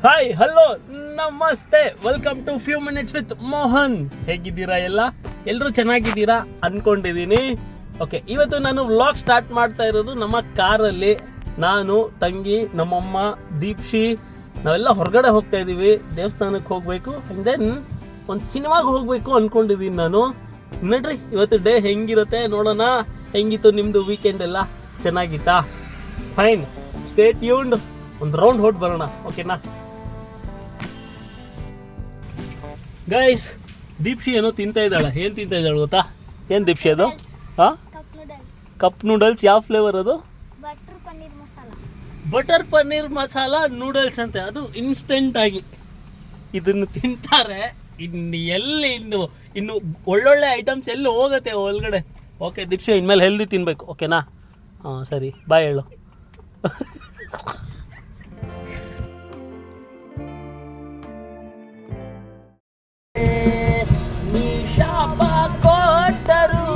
Hi hello ನಮಸ್ತೆ, welcome to few minutes with Mohan. ಹೇಗಿದ್ದೀರಾ ಎಲ್ಲರೂ ಚೆನ್ನಾಗಿದ್ದೀರಾ ಅನ್ಕೊಂಡಿದ್ದೀನಿ. ಓಕೆ, ಇವತ್ತು ನಾನು ವ್ಲಾಗ್ ಸ್ಟಾರ್ಟ್ ಮಾಡ್ತಾ ಇರೋದು ನಮ್ಮ ಕಾರಲ್ಲಿ. ನಾನು, ತಂಗಿ, ನಮ್ಮಮ್ಮ, ದೀಪ್ಶಿ ನಾವೆಲ್ಲ ಹೊರಗಡೆ ಹೋಗ್ತಾ ಇದ್ದೀವಿ. ದೇವಸ್ಥಾನಕ್ಕೆ ಹೋಗಬೇಕು, ಆ್ಯಂಡ್ ದೆನ್ ಒಂದು ಸಿನಿಮಾಗೆ ಹೋಗಬೇಕು ಅಂದ್ಕೊಂಡಿದ್ದೀನಿ ನಾನು. ನೋಡ್ರಿ ಇವತ್ತು ಡೇ ಹೆಂಗಿರುತ್ತೆ ನೋಡೋಣ. ಹೆಂಗಿತ್ತು ನಿಮ್ಮದು ವೀಕೆಂಡ್ ಎಲ್ಲ ಚೆನ್ನಾಗಿತ್ತಾ? Fine, stay tuned. ಒಂದು ರೌಂಡ್ ಹೊಟ್ಟು ಬರೋಣ, ಓಕೆನಾ ಗೈಸ್? ದೀಪ್ಶಿ ಏನೋ ತಿಂತಾ ಇದ್ದಾಳೆ. ಏನು ತಿಂತಾ ಇದ್ದಾಳೆ ಗೊತ್ತಾ? ಏನು ದೀಪ್ಶಿ ಅದು? ಹಾಂ, ಕಪ್ ನೂಡಲ್ಸ್. ಯಾವ ಫ್ಲೇವರ್ ಅದು? ಬಟರ್ ಪನ್ನೀರ್ ಮಸಾಲ ನೂಡಲ್ಸ್ ಅಂತೆ. ಅದು ಇನ್ಸ್ಟೆಂಟ್ ಆಗಿ ಇದನ್ನು ತಿಂತಾರೆ. ಇನ್ನು ಒಳ್ಳೊಳ್ಳೆ ಐಟಮ್ಸ್ ಎಲ್ಲಿ ಹೋಗುತ್ತೆ ಒಳಗಡೆ. ಓಕೆ ದೀಪ್ಶಿ, ಇನ್ಮೇಲೆ ಹೆಲ್ದಿ ತಿನ್ನಬೇಕು, ಓಕೆನಾ? ಹಾಂ ಸರಿ, ಬಾಯ್ ಹೇಳು. ಕೊಟ್ಟರು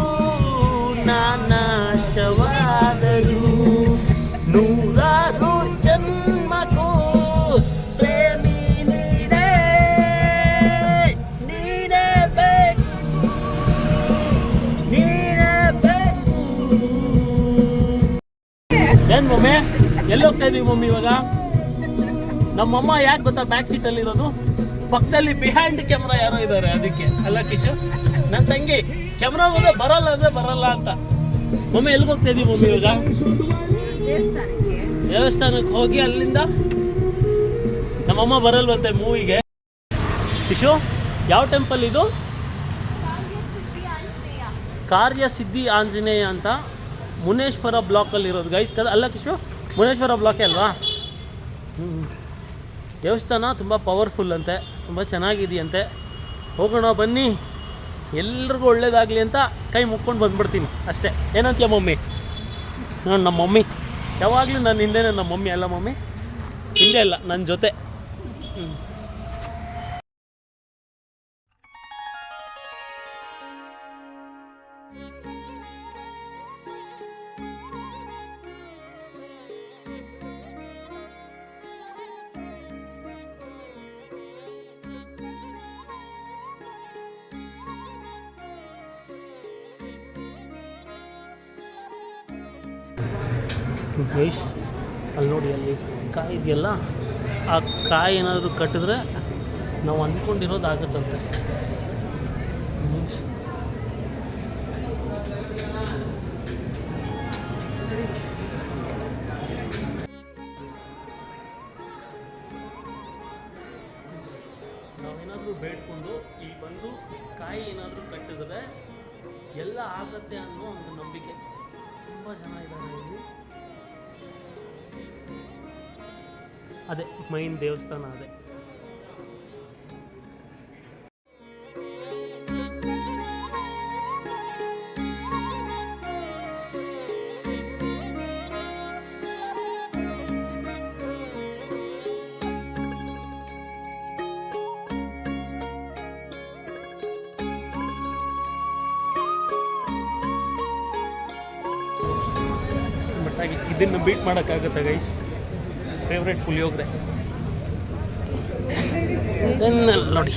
ನಾನಾಶವಾದರು ನೂರಾರು ಜನ್ಮಕ್ಕೂ ಪ್ರೇಮಿ ನೀನೇ, ನೀನೇ ಬೇಕು, ನೀನೇ ಬೇಕು. ಏನು ಮಮ್ಮಿ, ಎಲ್ಲಿ ಹೋಗ್ತಾ ಇದೀವಿ ಮಮ್ಮಿ ಇವಾಗ? ನಮ್ಮಮ್ಮ ಯಾಕೆ ಗೊತ್ತಾ ಬ್ಯಾಕ್ ಸೀಟಲ್ಲಿ ಇರೋದು? ಪಕ್ಕದಲ್ಲಿ ಬಿಹೈಂಡ್ ಕ್ಯಾಮ್ರಾ ಯಾರೋ ಇದ್ದಾರೆ, ಅದಕ್ಕೆ. ಅಲ್ಲ ಕಿಶು, ನನ್ನ ತಂಗಿ ಕ್ಯಾಮ್ರಾ ಮುಂದೆ ಬರಲ್ಲ ಅಂದ್ರೆ ಬರಲ್ಲ ಅಂತ. ಮಮ್ಮಿ ಎಲ್ಲಿಗೆ ಹೋಗ್ತಾ ಇದೀವಿ ಮಮ್ಮಿ ಇವಾಗ? ದೇವಸ್ಥಾನಕ್ಕೆ ಹೋಗಿ ಅಲ್ಲಿಂದ ನಮ್ಮಮ್ಮ ಬರಲ್ವಂತೆ ಮೂವಿಗೆ. ಕಿಶು, ಯಾವ ಟೆಂಪಲ್ ಇದು? ಕಾರ್ಯಸಿದ್ಧಿ ಆಂಜನೇಯ ಅಂತ ಮುನೇಶ್ವರ ಬ್ಲಾಕಲ್ಲಿ ಇರೋದು ಗೈಸ್. ಅಲ್ಲ ಕಿಶು, ಮುನೇಶ್ವರ ಬ್ಲಾಕೇ ಅಲ್ವಾ? ದೇವಸ್ಥಾನ ತುಂಬ ಪವರ್ಫುಲ್ ಅಂತೆ, ತುಂಬ ಚೆನ್ನಾಗಿದೆಯಂತೆ. ಹೋಗೋಣ ಬನ್ನಿ, ಎಲ್ರಿಗೂ ಒಳ್ಳೇದಾಗಲಿ ಅಂತ ಕೈ ಮುಕ್ಕೊಂಡು ಬಂದ್ಬಿಡ್ತೀನಿ ಅಷ್ಟೇ. ಏನಂತೀಯ ಮಮ್ಮಿ? ನೋಡಿ ನಮ್ಮ ಮಮ್ಮಿ ಯಾವಾಗಲೂ ನನ್ನ ಹಿಂದೆನೇ. ನಮ್ಮ ಮಮ್ಮಿ ಅಲ್ಲ ಮಮ್ಮಿ, ಹಿಂದೆ ಅಲ್ಲ, ನನ್ನ ಜೊತೆ. ಗೈಸ್ ಅಲ್ಲಿ ನೋಡಿ, ಅಲ್ಲಿ ಕಾಯಿ ಇದೆಯಲ್ಲ, ಆ ಕಾಯಿ ಏನಾದರೂ ಕಟ್ಟಿದ್ರೆ ನಾವು ಅಂದ್ಕೊಂಡಿರೋದು ಆಗುತ್ತಂತೆ. ನಾವೇನಾದರೂ ಬೇಡ್ಕೊಂಡು ಇಲ್ಲಿ ಬಂದು ಕಾಯಿ ಏನಾದರೂ ಕಟ್ಟಿದ್ರೆ ಎಲ್ಲ ಆಗುತ್ತೆ ಅನ್ನೋ ಒಂದು ನಂಬಿಕೆ. ತುಂಬ ಜನ ಇದ್ದಾರೆ ಇಲ್ಲಿ. ಅದೇ ಮೈನ್ ದೇವಸ್ಥಾನ ಅದೇ. ಬಟ್ ಹಾಗೆ ಇದನ್ನು ಬೀಟ್ ಮಾಡೋಕ್ಕಾಗತ್ತಾ ಗೈಸ್? ಫೇವ್ರೆಟ್ ಪುಳಿಯೋಗರೆ ನೋಡಿ.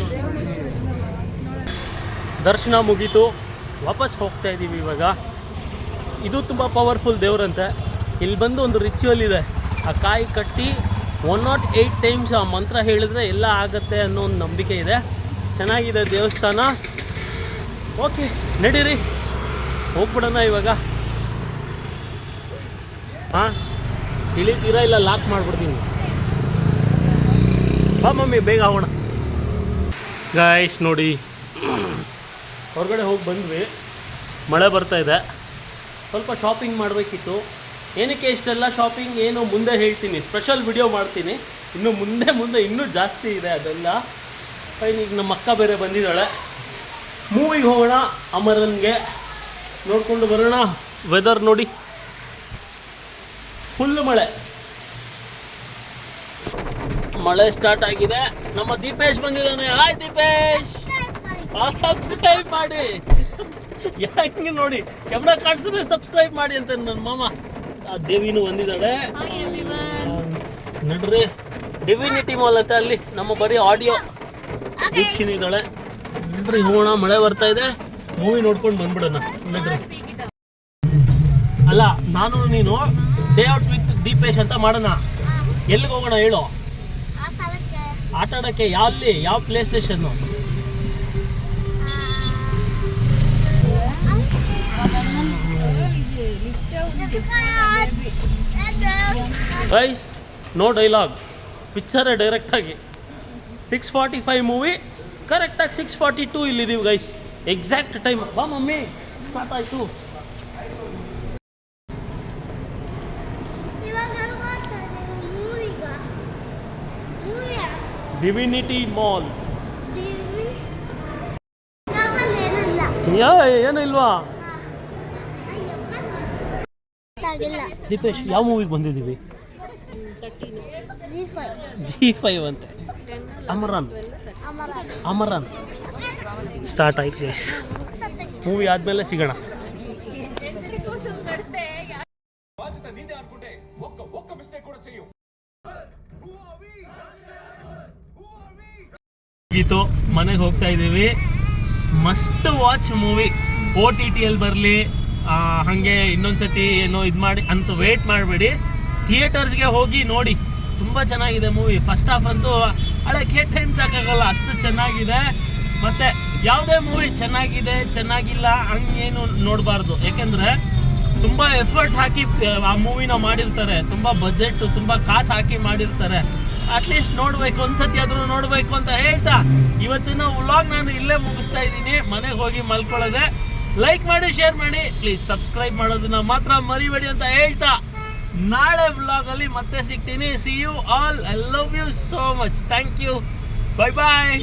ದರ್ಶನ ಮುಗೀತು, ವಾಪಸ್ ಹೋಗ್ತಾ ಇದ್ದೀವಿ ಇವಾಗ. ಇದು ತುಂಬ ಪವರ್ಫುಲ್ ದೇವ್ರಂತೆ. ಇಲ್ಲಿ ಬಂದು ಒಂದು ರಿಚುವಲ್ ಇದೆ. ಆ ಕಾಯಿ ಕಟ್ಟಿ 108 ಟೈಮ್ಸ್ ಆ ಮಂತ್ರ ಹೇಳಿದ್ರೆ ಎಲ್ಲ ಆಗತ್ತೆ ಅನ್ನೋ ಒಂದು ನಂಬಿಕೆ ಇದೆ. ಚೆನ್ನಾಗಿದೆ ದೇವಸ್ಥಾನ. ಓಕೆ ನಡೀರಿ, ಹೋಗ್ಬಿಡೋಣ ಇವಾಗ. ಹಾಂ, ಇಳಿತೀರಾ ಇಲ್ಲ ಲಾಕ್ ಮಾಡಿಬಿಡ್ತೀನಿ? ಬಾ ಮಮ್ಮಿ, ಬೇಗ ಹೋಗೋಣ. ಗಾಯ್ಸ್ ನೋಡಿ, ಹೊರಗಡೆ ಹೋಗಿ ಬಂದ್ವಿ. ಮಳೆ ಬರ್ತಾಯಿದೆ. ಸ್ವಲ್ಪ ಶಾಪಿಂಗ್ ಮಾಡಬೇಕಿತ್ತು. ಏನಕ್ಕೆ ಇಷ್ಟೆಲ್ಲ ಶಾಪಿಂಗ್ ಏನು ಮುಂದೆ ಹೇಳ್ತೀನಿ, ಸ್ಪೆಷಲ್ ವಿಡಿಯೋ ಮಾಡ್ತೀನಿ. ಇನ್ನು ಮುಂದೆ ಇನ್ನೂ ಜಾಸ್ತಿ ಇದೆ ಅದೆಲ್ಲ. ಈಗ ನಮ್ಮ ಅಕ್ಕ ಬೇರೆ ಬಂದಿದ್ದಾಳೆ. ಮೂವಿಗೆ ಹೋಗೋಣ, ಅಮರನ್ಗೆ ನೋಡಿಕೊಂಡು ಬರೋಣ. ವೆದರ್ ನೋಡಿ, ಫುಲ್ ಮಳೆ ಸ್ಟಾರ್ಟ್ ಆಗಿದೆ. ನಮ್ಮ ದೀಪೇಶ್ ಬಂದಿದ್ದಾನೆ. ಹಾಯ್ ದೀಪೇಶ್, ಸಬ್ಸ್ಕ್ರೈಬ್ ಮಾಡಿ. ಹೆಂಗೆ ನೋಡಿ, ಕ್ಯಾಮ್ರಾ ಕಾಣಿಸಿದ್ರೆ ಸಬ್ಸ್ಕ್ರೈಬ್ ಮಾಡಿ ಅಂತ ನನ್ನ ಮಾಮ. ಆ ದೇವಿನೂ ಬಂದಿದ್ದಾಳೆ. ನಡ್ರಿ ಡಿವಿನಿಟಿ ಮಾಲ್ ಅಂತ ಅಲ್ಲಿ ನಮ್ಮ ಬರೀ ಆಡಿಯೋ ದೀಕ್ಷಿನಿ ಇದ್ದಾಳೆ. ನೋಡ್ರಿ ಹೋಗೋಣ, ಮಳೆ ಬರ್ತಾ ಇದೆ, ಮೂವಿ ನೋಡ್ಕೊಂಡು ಬಂದ್ಬಿಡೋಣ ನೋಡ್ರಿ. ಅಲ್ಲ ನಾನು ನೀನು ಡೇ ಔಟ್ ವಿತ್ ದೀಪೇಶ್ ಅಂತ ಮಾಡೋಣ. ಎಲ್ಲಿಗೆ ಹೋಗೋಣ ಹೇಳು? ಆಟ ಆಡೋಕ್ಕೆ. ಯಾವ PlayStation? Guys no dialogue, ಪಿಕ್ಚರೇ ಡೈರೆಕ್ಟಾಗಿ 6:45 ಮೂವಿ, ಕರೆಕ್ಟಾಗಿ 6:42 ಇಲ್ಲಿದ್ದೀವಿ ಗೈಸ್, ಎಕ್ಸಾಕ್ಟ್ ಟೈಮ್. ಬಾ ಮಮ್ಮಿ, ಸ್ಟಾರ್ಟ್ ಆಯಿತು. Divinity Mall. ಏನು ಇಲ್ವಾ? ದೀಪೇಶ್ ಯಾವ ಮೂವಿಗೆ ಬಂದಿದ್ದೀವಿ? G5 ಅಂತೆ. ಅಮರನ್ ಸ್ಟಾರ್ಟ್ ಆಯ್ತು ಗೈಸ್. ಮೂವಿ ಆದಮೇಲೆ ಸಿಗೋಣ. ಗೀತು ಮನೆಗೆ ಹೋಗ್ತಾ ಇದ್ದೀವಿ. Must watch movie. OTTಯಲ್ಲಿ ಬರಲಿ, ಹಾಗೆ ಇನ್ನೊಂದ್ಸತಿ ಏನೋ ಇದು ಮಾಡಿ ಅಂತ ವೇಟ್ ಮಾಡಬೇಡಿ, ಥಿಯೇಟರ್ಸ್ಗೆ ಹೋಗಿ ನೋಡಿ. ತುಂಬ ಚೆನ್ನಾಗಿದೆ ಮೂವಿ. ಫಸ್ಟ್ ಹಾಫ್ ಅಂತೂ ಹಳಕ್ಕೆ ಟೈಮ್ ಸಾಕಾಗಲ್ಲ, ಅಷ್ಟು ಚೆನ್ನಾಗಿದೆ. ಮತ್ತು ಯಾವುದೇ ಮೂವಿ ಚೆನ್ನಾಗಿಲ್ಲ ಹಂಗೇನು ನೋಡಬಾರ್ದು, ಯಾಕೆಂದರೆ ತುಂಬ ಎಫರ್ಟ್ ಹಾಕಿ ಆ ಮೂವಿನ ಮಾಡಿರ್ತಾರೆ, ತುಂಬ ಬಜೆಟ್, ತುಂಬ ಕಾಸು ಹಾಕಿ ಮಾಡಿರ್ತಾರೆ. ಅಟ್ಲೀಸ್ಟ್ ನೋಡಬೇಕು, ಒಂದ್ಸತಿ ಆದರೂ ನೋಡಬೇಕು ಅಂತ ಹೇಳ್ತಾ ಇವತ್ತಿನ ವ್ಲಾಗ್ ನಾನು ಇಲ್ಲೇ ಮುಗಿಸ್ತಾ ಇದ್ದೀನಿ. ಮನೆಗೆ ಹೋಗಿ ಮಲ್ಕೊಳ್ಳೋದೆ. ಲೈಕ್ ಮಾಡಿ, ಶೇರ್ ಮಾಡಿ, ಪ್ಲೀಸ್ ಸಬ್ಸ್ಕ್ರೈಬ್ ಮಾಡೋದನ್ನ ಮಾತ್ರ ಮರಿಬೇಡಿ ಅಂತ ಹೇಳ್ತಾ ನಾಳೆ ವ್ಲಾಗಲ್ಲಿ ಮತ್ತೆ ಸಿಗ್ತೀನಿ. See you all. I love you so much. Thank you. Bye bye.